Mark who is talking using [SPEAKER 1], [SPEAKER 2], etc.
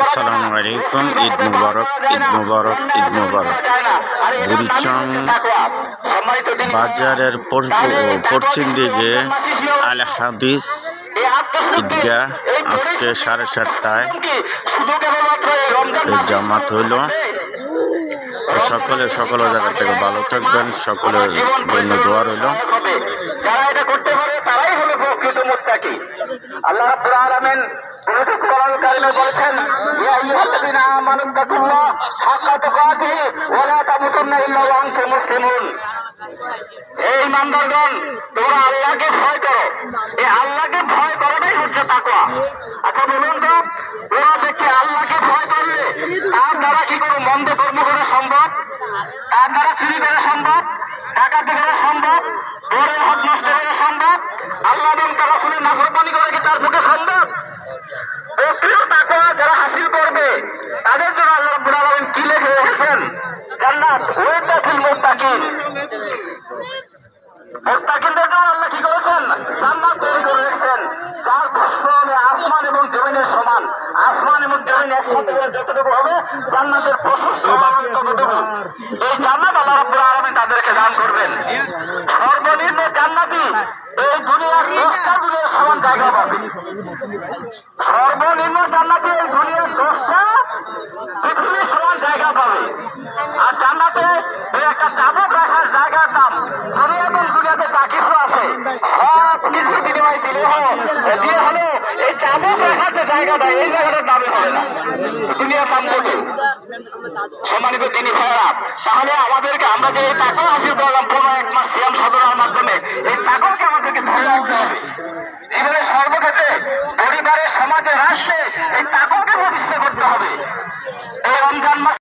[SPEAKER 1] আসসালামু আলাইকুম। ঈদ মুবারক, ঈদ মুবারক, ঈদ মুবারক। বুড়িচং বাজারের পশ্চিম দিকে আল হাদিস ঈদগাহ আজকে 7:30টায় জামাত হইল। সকলে সকল জায়গা থেকে ভালো থাকবেন, সকলের জন্য দোয়া রইল।
[SPEAKER 2] যারা এটা করতে পারে তারাই হলো প্রকৃত মুত্তাকি। আল্লাহ রাব্বুল আলামিন পবিত্র কোরআনুল কারীমে বলেছেন, ইয়া আইয়ুহাল্লাযীনা আমানু তাকুল্লাহ হাক্কা তুকাতিহি ওয়া লা তামুতুন্না ইল্লা ওয়া আনতুম মুসলিমুন। এই ইমানদারগণ, তোমরা আল্লাহকে ভয় করো। এই আল্লাহকে ভয় করাটাই হচ্ছে তাকওয়া। আচ্ছা বলুন তো, ওরা দেখে আল্লাহকে ভয় করলে তার দ্বারা কি কোনো মন্দ কর্ম করা সম্ভব? তার দ্বারা চুরি করা সম্ভব? ডাকাতি করা সম্ভব? বড়ের হক নষ্ট করা সম্ভব? আল্লাহ এবং তার রাসূলের নাফরমানি করা কি তার পক্ষে সম্ভব? প্রকৃত তাকওয়া যারা হাসিল করবে তাদের জন্য আল্লাহ রাব্বুল আলামিন কি লিখে রেখেছেন? জান্নাত ওয়াদাতুল মুত্তাকিন। মুত্তাকিনদের জন্য আল্লাহ কি করেছেন? জান্নাত তৈরি করে রেখেছেন, যার প্রশ্রমে আসমান এবং জমিনের সমান। আসমান এবং জমিন একসাথে যতটুকু হবে, জান্নাতের প্রশস্ত ততটুকু। এই জান্নাত আল্লাহ রাব্বুল আলামিন তাদেরকে দান করবেন। সর্বনিম্ন জান্নাতি এই দুনিয়ার 10টা দুনিয়ার সমান জায়গা পাবে। সর্বনিম্ন জান্নাতি এই দুনিয়ার 10টা পৃথিবীর সমান জায়গা পাবে। আর জান্নাতে এই একটা চাবুক রাখার জায়গার দাম দুনিয়া এবং দুনিয়াতে যা কিছু আছে সব কিছুর বিনিময় দিয়ে হলো এই চাবুক রাখার যে জায়গাটা, এই জায়গাটার দামে হবে না। দুনিয়ার দাম কত? সম্মানিত তিনি ভাইয়েরা, তাহলে আমাদেরকে আমরা যে এই তাকওয়া হাসিল করলাম 1 মাস সিয়াম সাধনার মাধ্যমে, এই তাকওয়াকে আমাদেরকে ধরে রাখতে হবে। জীবনের সর্বক্ষেত্রে, পরিবারে, সমাজে, রাষ্ট্রে এই তাকওয়াকে প্রতিষ্ঠা করতে হবে।